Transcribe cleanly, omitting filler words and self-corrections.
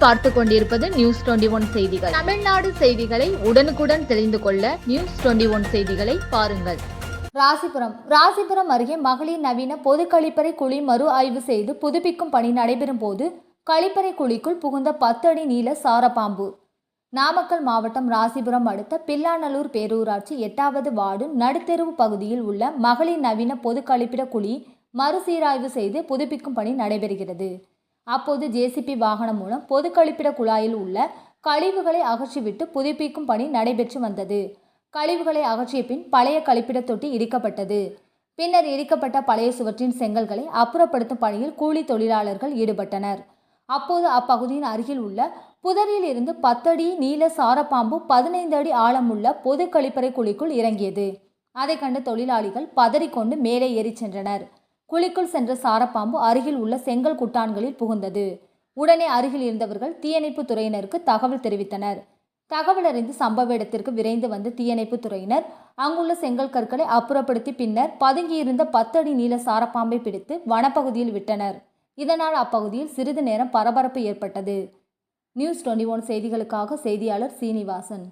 நீங்கள் பார்த்து கொண்டிருப்பது நியூஸ் 21 செய்திகள். தமிழ்நாடு செய்திகளை உடனுக்குடன் தெரிந்து கொள்ள நியூஸ் 21 செய்திகளை பாருங்கள். ராசிபுரம் அருகே மகளிர் நவீன பொது கழிப்பறை குழி மறு ஆய்வு செய்து புதுப்பிக்கும் பணி நடைபெறும் போது கழிப்பறை குழிக்குள் புகுந்த 10 அடி நீள சாரப்பாம்பு. நாமக்கல் மாவட்டம் ராசிபுரம் அடுத்த பில்லாநல்லூர் பேரூராட்சி 8வது வார்டு நடுத்தெருவு பகுதியில் உள்ள மகளிர் நவீன பொது கழிப்பிட குழி மறுசீராய்வு செய்து புதுப்பிக்கும் பணி நடைபெறுகிறது. அப்போது ஜேசிபி வாகனம் மூலம் பொது கழிப்பிட குழாயில் உள்ள கழிவுகளை அகற்றிவிட்டு புதுப்பிக்கும் பணி நடைபெற்று வந்தது. கழிவுகளை அகற்றிய பின் பழைய கழிப்பிட தொட்டி இடிக்கப்பட்டது. பின்னர் இடிக்கப்பட்ட பழைய சுவற்றின் செங்கல்களை அப்புறப்படுத்தும் பணியில் கூலி தொழிலாளர்கள் ஈடுபட்டனர். அப்போது அப்பகுதியின் அருகில் உள்ள புதரில் இருந்து 10 அடி நீள சாரப்பாம்பு 15 அடி ஆழமுள்ள பொது கழிப்பறை குழிக்குள் இறங்கியது. அதை கண்ட தொழிலாளிகள் பதறிக்கொண்டு மேலே ஏறி சென்றனர். குழிக்குள் சென்ற சாரப்பாம்பு அருகில் உள்ள செங்கல் குட்டான்களில் புகுந்தது. உடனே அருகில் இருந்தவர்கள் தீயணைப்பு துறையினருக்கு தகவல் தெரிவித்தனர். தகவல் அறிந்து சம்பவ இடத்திற்கு விரைந்து வந்த தீயணைப்பு துறையினர் அங்குள்ள செங்கல் கற்களை அப்புறப்படுத்தி பின்னர் பதுங்கியிருந்த 10 அடி நீள சாரப்பாம்பை பிடித்து வனப்பகுதியில் விட்டனர். இதனால் அப்பகுதியில் சிறிது நேரம் பரபரப்பு ஏற்பட்டது. நியூஸ் 21 செய்திகளுக்காக செய்தியாளர் சீனிவாசன்.